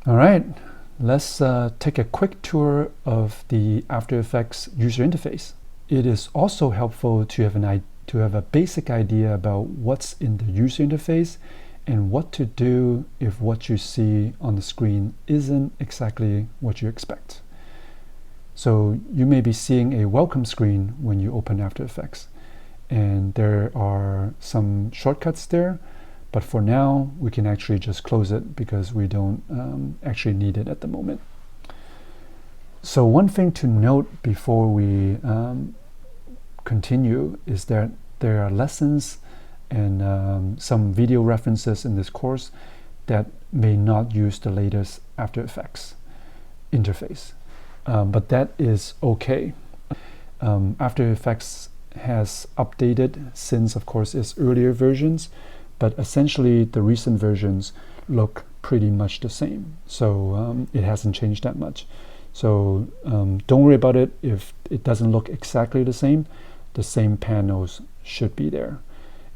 All right, let's take a quick tour of the After Effects user interface. It is also helpful to have a basic idea about what's in the user interface and what to do if what you see on the screen isn't exactly what you expect. So you may be seeing a welcome screen when you open After Effects, and there are some shortcuts there, but for now we can actually just close it because we don't actually need it at the moment. So one thing to note before we continue is that there are lessons and some video references in this course that may not use the latest After Effects interface, but that is okay. After Effects has updated since, of course, its earlier versions, but essentially the recent versions look pretty much the same, so it hasn't changed that much. So don't worry about it if it doesn't look exactly the same panels should be there,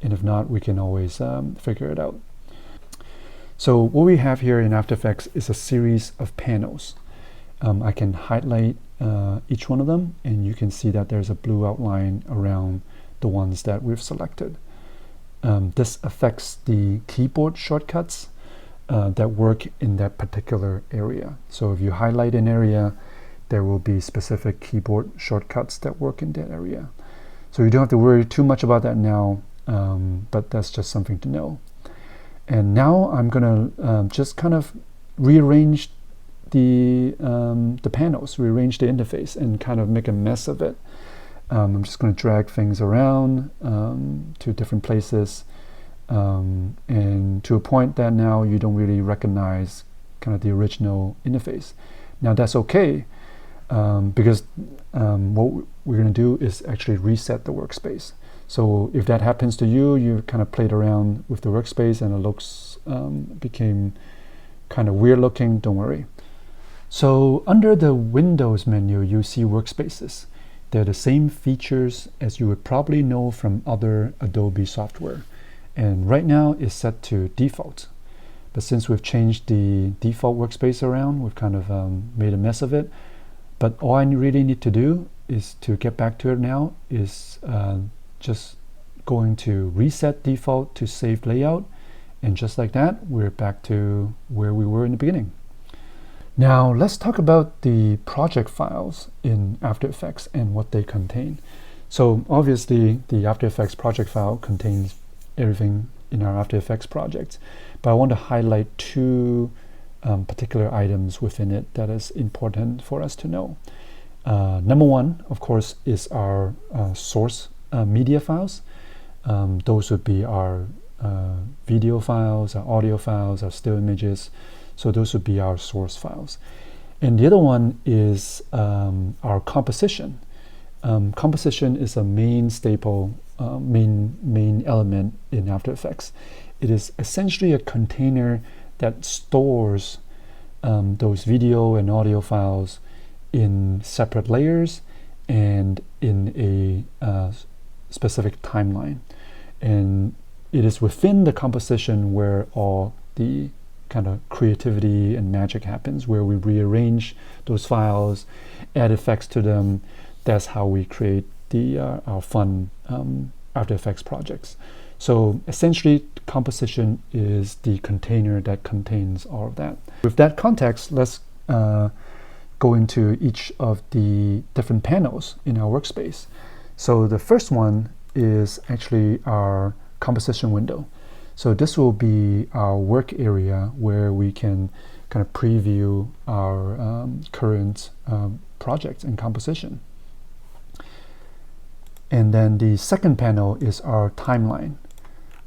and if not, we can always figure it out. So what we have here in After Effects is a series of panels. I can highlight each one of them, and you can see that there's a blue outline around the ones that we've selected. This affects the keyboard shortcuts that work in that particular area. So if you highlight an area, there will be specific keyboard shortcuts that work in that area. So you don't have to worry too much about that now, but that's just something to know. And now I'm gonna just kind of rearrange the panels, rearrange the interface, and kind of make a mess of it. I'm just going to drag things around to different places, and to a point that now you don't really recognize kind of the original interface. Now that's okay, because what we're going to do is actually reset the workspace. So if that happens to you, you kind of played around with the workspace and it looks became kind of weird looking, don't worry. So under the Windows menu, you see workspaces. They're the same features as you would probably know from other Adobe software. And right now it's set to default. But since we've changed the default workspace around, we've kind of made a mess of it. But all I really need to do is to get back to it now is just going to reset default to saved layout. And just like that, we're back to where we were in the beginning. Now let's talk about the project files in After Effects and what they contain. So obviously the After Effects project file contains everything in our After Effects projects, but I want to highlight two particular items within it that is important for us to know. Number one, of course, is our source media files. Those would be our video files, our audio files, our still images. So those would be our source files. And the other one is our composition. Composition is a main staple, main element in After Effects. It is essentially a container that stores those video and audio files in separate layers and in a specific timeline. And it is within the composition where all the kind of creativity and magic happens, where we rearrange those files, add effects to them. That's how we create our fun After Effects projects. So essentially, composition is the container that contains all of that. With that context, let's go into each of the different panels in our workspace. So the first one is actually our composition window. So this will be our work area where we can kind of preview our current projects and composition. And then the second panel is our timeline.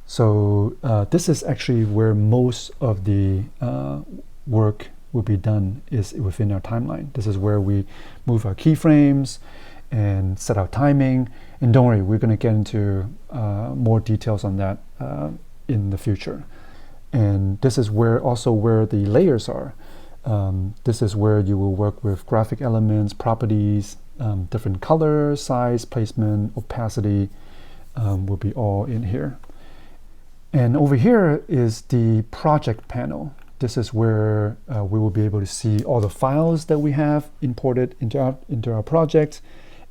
So this is actually where most of the work will be done, is within our timeline. This is where we move our keyframes and set our timing. And don't worry, we're going to get into more details on that in the future. And this is also where the layers are. This is where you will work with graphic elements, properties, different color, size, placement, opacity will be all in here. And over here is the project panel. This is where we will be able to see all the files that we have imported into our project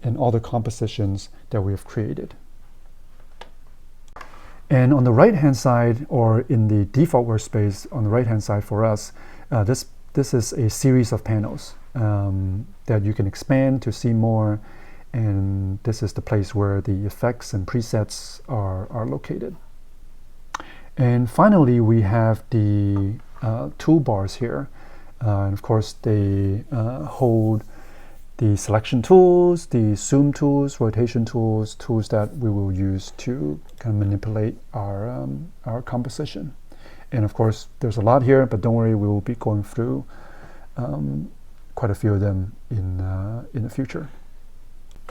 and all the compositions that we have created. And on the right-hand side, or in the default workspace on the right-hand side for us, this is a series of panels that you can expand to see more. And this is the place where the effects and presets are located. And finally, we have the toolbars here. And of course, they hold the selection tools, the zoom tools, rotation tools, tools that we will use to kind of manipulate our composition. And of course, there's a lot here, but don't worry, we will be going through quite a few of them in the future.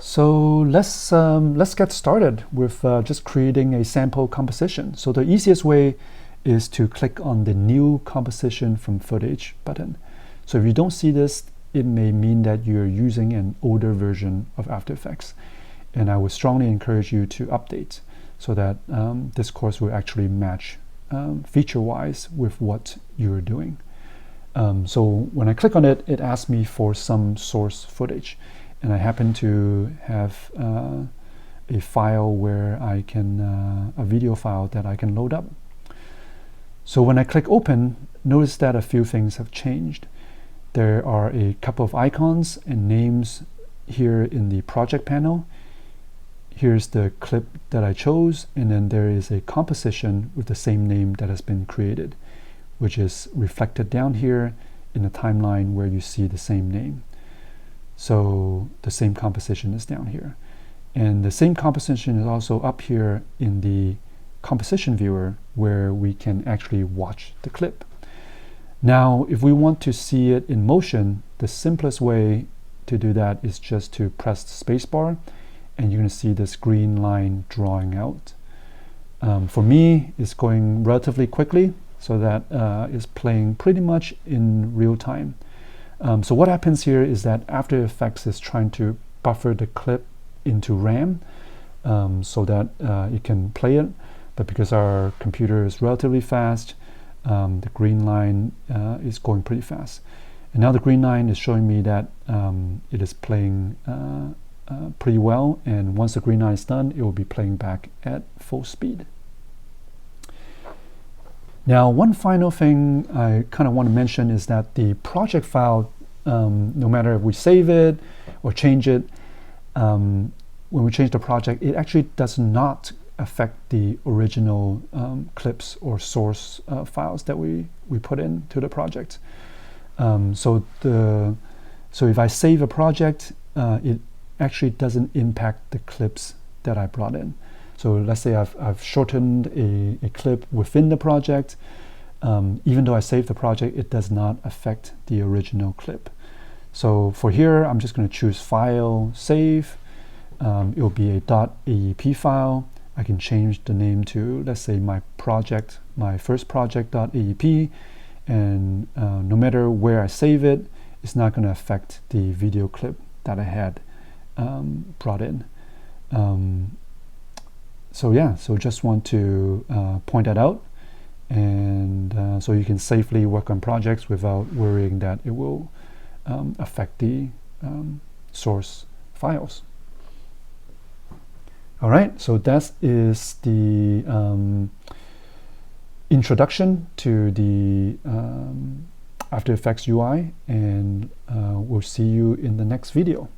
So let's get started with just creating a sample composition. So the easiest way is to click on the New Composition from Footage button. So if you don't see this, it may mean that you're using an older version of After Effects. And I would strongly encourage you to update so that this course will actually match feature-wise with what you're doing. So when I click on it, it asks me for some source footage. And I happen to have a file where I can, a video file that I can load up. So when I click open, notice that a few things have changed. There are a couple of icons and names here in the project panel. Here's the clip that I chose, and then there is a composition with the same name that has been created, which is reflected down here in the timeline where you see the same name. So the same composition is down here. And the same composition is also up here in the composition viewer where we can actually watch the clip. Now, if we want to see it in motion, the simplest way to do that is just to press the spacebar, and you're going to see this green line drawing out. For me, it's going relatively quickly, so that it's playing pretty much in real time. So what happens here is that After Effects is trying to buffer the clip into RAM so that it can play it. But because our computer is relatively fast, the green line is going pretty fast. And now the green line is showing me that it is playing pretty well. And once the green line is done, it will be playing back at full speed. Now, one final thing I kind of want to mention is that the project file, no matter if we save it or change it, when we change the project, it actually does not affect the original clips or source files that we put into the project. So if I save a project, it actually doesn't impact the clips that I brought in. So let's say I've shortened a clip within the project. Even though I saved the project, it does not affect the original clip. So for here, I'm just going to choose File, Save. It will be a .aep file. I can change the name to, let's say, my first project.aep. And no matter where I save it, it's not going to affect the video clip that I had brought in. So yeah, so just want to point that out, and so you can safely work on projects without worrying that it will affect the source files. All right, so that is the introduction to the After Effects UI, and we'll see you in the next video.